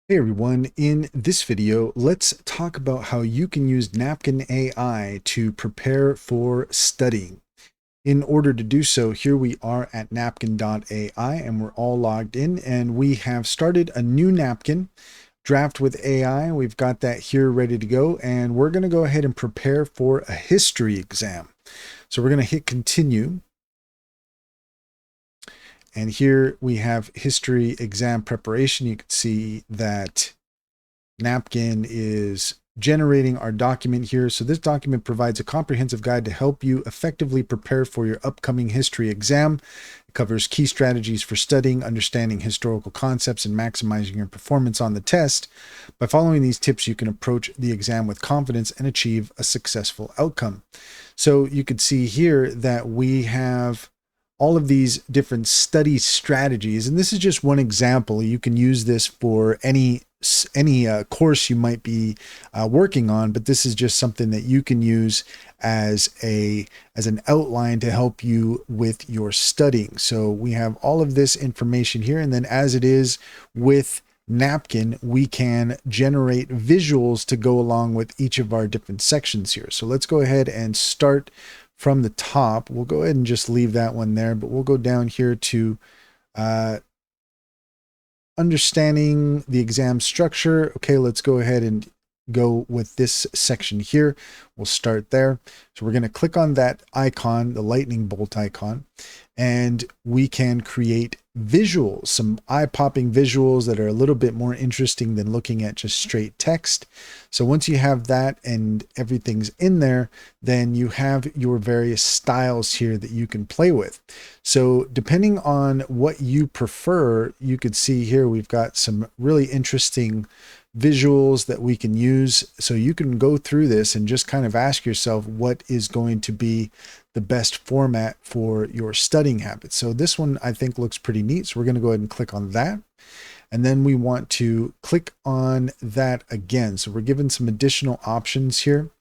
Hey everyone, in this video, let's talk about how you can use Napkin AI to prepare for studying. In order to do so, here we are at napkin.ai and we're all logged in and we have started a new napkin, draft with AI. We've got that here ready to go and we're going to go ahead and prepare for a history exam. So we're going to hit continue. And here we have history exam preparation. You can see that Napkin is generating our document here. So this document provides a comprehensive guide to help you effectively prepare for your upcoming history exam. It covers key strategies for studying, understanding historical concepts, and maximizing your performance on the test. By following these tips, you can approach the exam with confidence and achieve a successful outcome. So you could see here that we have all of these different study strategies, and this is just one example. You can use this for any course you might be working on, but this is just something that you can use as an outline to help you with your studying. So we have all of this information here, and then as it is with Napkin, we can generate visuals to go along with each of our different sections here. So let's go ahead and start from the top. We'll go ahead and just leave that one there, but we'll go down here to understanding the exam structure. Okay, let's go ahead and go with this section here. We'll start there. So we're going to click on that icon, the lightning bolt icon, and we can create visuals, some eye-popping visuals that are a little bit more interesting than looking at just straight text. So once you have that and everything's in there, then you have your various styles here that you can play with. So depending on what you prefer, you could see here we've got some really interesting visuals that we can use. So you can go through this and just kind of ask yourself what is going to be the best format for your studying habits. So this one I think looks pretty neat. So we're going to go ahead and click on that. And then we want to click on that again. So we're given some additional options here.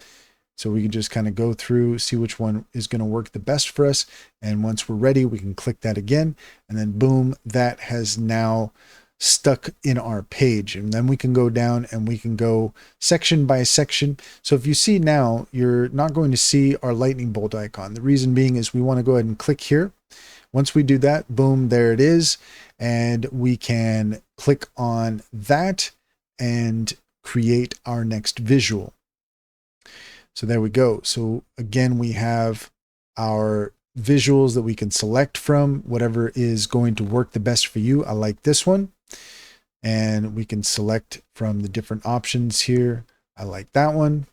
So we can just kind of go through, see which one is going to work the best for us. And once we're ready, we can click that again. And then boom, that has now stuck in our page. And then we can go down and we can go section by section. So if you see now, you're not going to see our lightning bolt icon. The reason being is we want to go ahead and click here. Once we do that, boom, there it is. And we can click on that and create our next visual. So there we go. So again, we have our visuals that we can select from, whatever is going to work the best for you. I like this one. And we can select from the different options here. I like that one.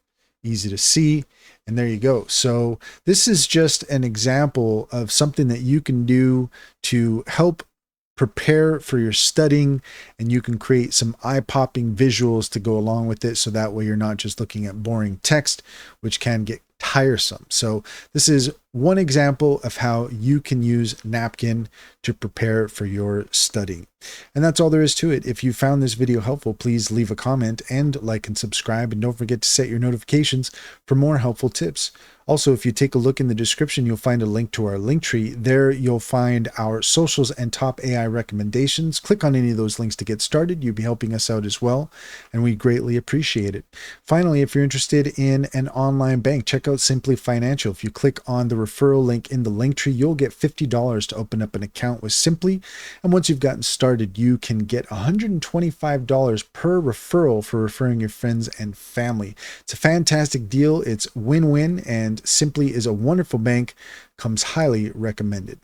Easy to see. And there you go. So this is just an example of something that you can do to help prepare for your studying, and you can create some eye-popping visuals to go along with it, so that way you're not just looking at boring text, which can get tiresome. So this is one example of how you can use Napkin to prepare for your studying. And that's all there is to it. If you found this video helpful, please leave a comment and like and subscribe, and don't forget to set your notifications for more helpful tips. Also, if you take a look in the description, you'll find a link to our link tree. There you'll find our socials and top AI recommendations. Click on any of those links to get started. You'll be helping us out as well, and we greatly appreciate it. Finally, if you're interested in an online bank, check out Simply Financial. If you click on the referral link in the link tree, you'll get $50 to open up an account with Simply. And once you've gotten started, you can get $125 per referral for referring your friends and family. It's a fantastic deal. It's win-win, and Simply is a wonderful bank. Comes highly recommended.